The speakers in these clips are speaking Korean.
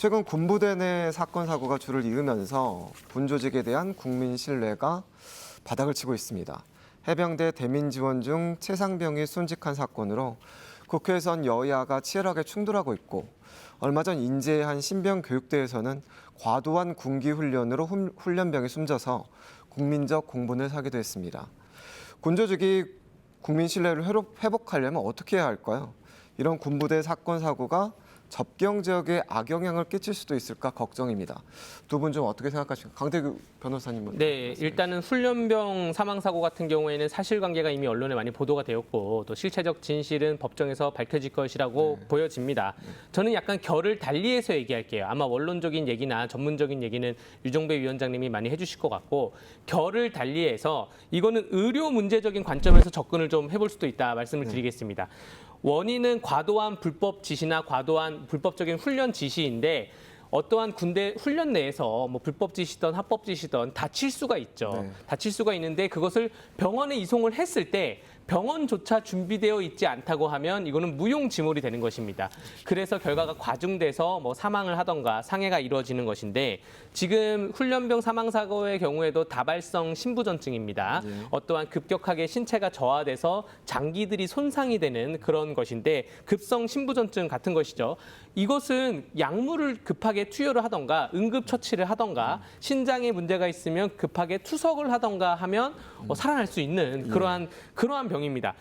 최근 군부대 내 사건 사고가 줄을 이으면서 군 조직에 대한 국민 신뢰가 바닥을 치고 있습니다. 해병대 대민 지원 중 최상병이 순직한 사건으로 국회에선 여야가 치열하게 충돌하고 있고 얼마 전 인제한 신병 교육대에서는 과도한 군기 훈련으로 훈련병이 숨져서 국민적 공분을 사기도 했습니다. 군 조직이 국민 신뢰를 회복하려면 어떻게 해야 할까요? 이런 군부대 사건 사고가 접경 지역에 악영향을 끼칠 수도 있을까 걱정입니다. 두 분 좀 어떻게 생각하십니까? 강태규 변호사님은. 네, 일단은 훈련병 사망 사고 같은 경우에는 사실관계가 이미 언론에 많이 보도가 되었고 또 실체적 진실은 법정에서 밝혀질 것이라고 보여집니다. 저는 약간 결을 달리해서 얘기할게요. 아마 원론적인 얘기나 전문적인 얘기는 유정배 위원장님이 많이 해주실 것 같고 결을 달리해서 이거는 의료 문제적인 관점에서 접근을 좀 해볼 수도 있다 말씀을 드리겠습니다. 원인은 과도한 불법 지시나 과도한 불법적인 훈련 지시인데 어떠한 군대 훈련 내에서 뭐 불법 지시든 합법 지시든 다칠 수가 있죠. 네. 다칠 수가 있는데 그것을 병원에 이송을 했을 때 병원조차 준비되어 있지 않다고 하면 이거는 무용지물이 되는 것입니다. 그래서 결과가 과중돼서 뭐 사망을 하던가 상해가 이루어지는 것인데 지금 훈련병 사망 사고의 경우에도 다발성 신부전증입니다. 네. 어떠한 급격하게 신체가 저하돼서 장기들이 손상이 되는 그런 것인데 급성 신부전증 같은 것이죠. 이것은 약물을 급하게 투여를 하던가 응급처치를 하던가 신장에 문제가 있으면 급하게 투석을 하던가 하면 살아날 수 있는 그러한 병입니다.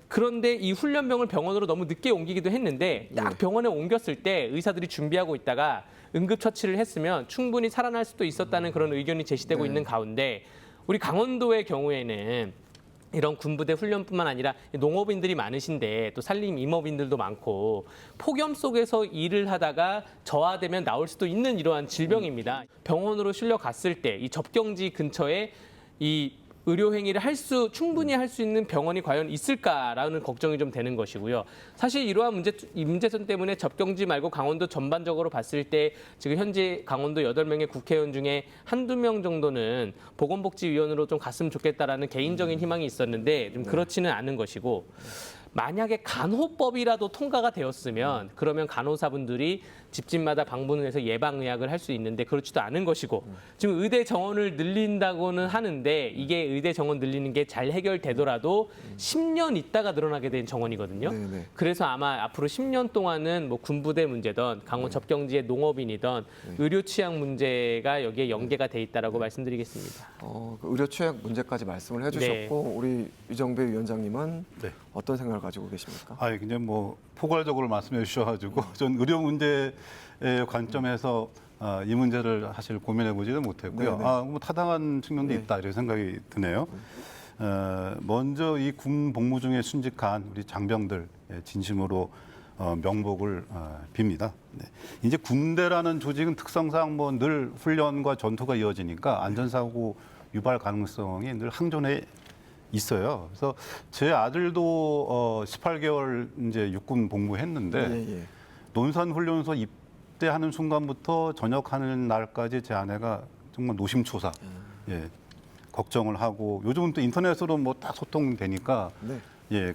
그런데 이 훈련병을 병원으로 너무 늦게 옮기기도 했는데 딱 병원에 옮겼을 때 의사들이 준비하고 있다가 응급처치를 했으면 충분히 살아날 수도 있었다는 그런 의견이 제시되고 있는 가운데 우리 강원도의 경우에는 이런 군부대 훈련뿐만 아니라 농업인들이 많으신데 또 산림 임업인들도 많고 폭염 속에서 일을 하다가 저하되면 나올 수도 있는 이러한 질병입니다. 병원으로 실려갔을 때 이 접경지 근처에 이 의료 행위를 충분히 할 수 있는 병원이 과연 있을까라는 걱정이 좀 되는 것이고요. 사실 이러한 문제점 때문에 접경지 말고 강원도 전반적으로 봤을 때 지금 현재 강원도 8명의 국회의원 중에 한두 명 정도는 보건복지위원으로 좀 갔으면 좋겠다라는 개인적인 희망이 있었는데 좀 그렇지는 않은 것이고 만약에 간호법이라도 통과가 되었으면 그러면 간호사분들이 집집마다 방문을 해서 예방의학을 할 수 있는데 그렇지도 않은 것이고 지금 의대 정원을 늘린다고는 하는데 이게 의대 정원 늘리는 게 잘 해결되더라도 10년 있다가 늘어나게 된 정원이거든요. 네네. 그래서 아마 앞으로 10년 동안은 뭐 군부대 문제든 강원 접경지의 농업인이든 의료 취약 문제가 여기에 연계가 돼 있다라고 말씀드리겠습니다. 그 의료 취약 문제까지 말씀을 해주셨고 우리 유정배 위원장님은 네. 어떤 생각을 가지고 계십니까? 그냥 뭐 포괄적으로 말씀해 주셔가지고 전 의료 문제의 관점에서 이 문제를 사실 고민해 보지는 못했고요. 네네. 뭐 타당한 측면도 네. 있다 이런 생각이 드네요. 먼저 이 군 복무 중에 순직한 우리 장병들 진심으로 명복을 빕니다. 네. 이제 군대라는 조직은 특성상 뭐 늘 훈련과 전투가 이어지니까 안전사고 유발 가능성이 늘 항존해 있어요. 그래서 제 아들도 18개월 이제 육군 복무했는데 논산훈련소 입대하는 순간부터 전역하는 날까지 제 아내가 정말 노심초사 걱정을 하고 요즘은 또 인터넷으로 뭐 딱 소통되니까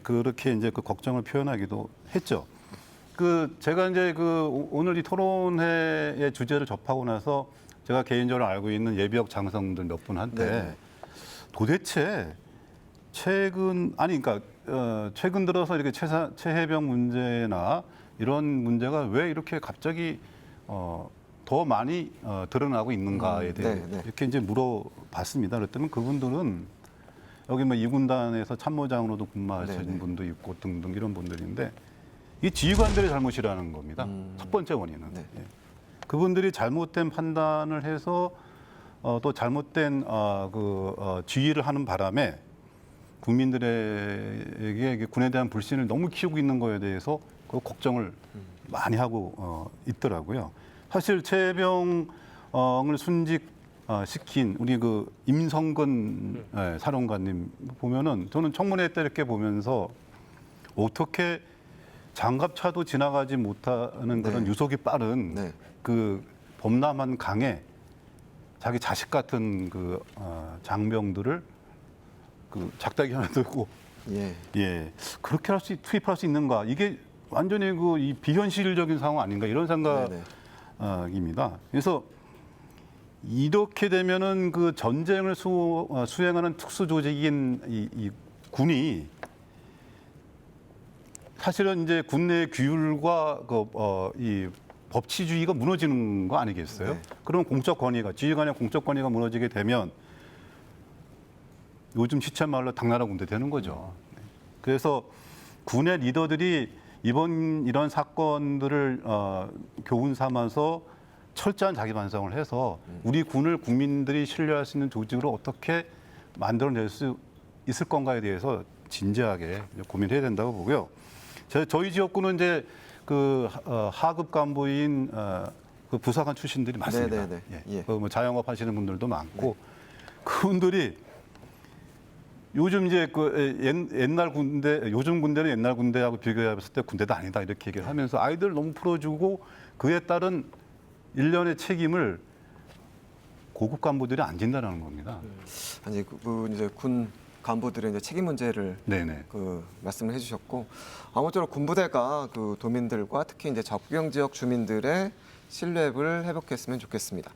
그렇게 이제 그 걱정을 표현하기도 했죠. 제가 이제 오늘 이 토론회의 주제를 접하고 나서 제가 개인적으로 알고 있는 예비역 장성들 몇 분한테 도대체 최근 들어서 이렇게 최해병 문제나 이런 문제가 왜 이렇게 갑자기 더 많이 드러나고 있는가에 대해 이렇게 이제 물어봤습니다. 그랬더니 그분들은 여기 뭐 2군단에서 참모장으로도 근무하신 분도 있고 등등 이런 분들인데 이 지휘관들의 잘못이라는 겁니다. 첫 번째 원인은. 그분들이 잘못된 판단을 해서 또 잘못된 지휘를 하는 바람에 국민들에게 군에 대한 불신을 너무 키우고 있는 거에 대해서 그 걱정을 많이 하고 있더라고요. 사실 최해병을 순직시킨 우리 임성근 사령관님 보면은 저는 청문회 때 이렇게 보면서 어떻게 장갑차도 지나가지 못하는 그런 유속이 빠른 그 범람한 강에 자기 자식 같은 장병들을 작다기 하나 들고 그렇게 투입할 수 있는가 이게 완전히 이 비현실적인 상황 아닌가 이런 생각이 입니다. 그래서 이렇게 되면은 그 전쟁을 수행하는 특수 조직인 이 군이 사실은 이제 군내 규율과 이 법치주의가 무너지는 거 아니겠어요? 네. 그러면 공적 권위가 지휘관의 공적 권위가 무너지게 되면 요즘 시쳇말로 당나라 군대 되는 거죠. 그래서 군의 리더들이 이런 사건들을 교훈 삼아서 철저한 자기 반성을 해서 우리 군을 국민들이 신뢰할 수 있는 조직으로 어떻게 만들어낼 수 있을 건가에 대해서 진지하게 고민해야 된다고 보고요. 저희 지역구는 이제 그 하급 간부인 그 부사관 출신들이 많습니다. 네네네. 예. 예. 뭐 자영업 하시는 분들도 많고 그분들이 요즘 이제 그 옛날 군대, 요즘 군대는 옛날 군대하고 비교해봤을 때 군대도 아니다 이렇게 얘기를 하면서 아이들 너무 풀어주고 그에 따른 일련의 책임을 고급 간부들이 안 진다는 겁니다. 아니 그 이제 군 간부들의 이제 책임 문제를 네네. 그 말씀을 해주셨고 아무쪼록 군부대가 그 도민들과 특히 이제 적경 지역 주민들의 신뢰를 회복했으면 좋겠습니다.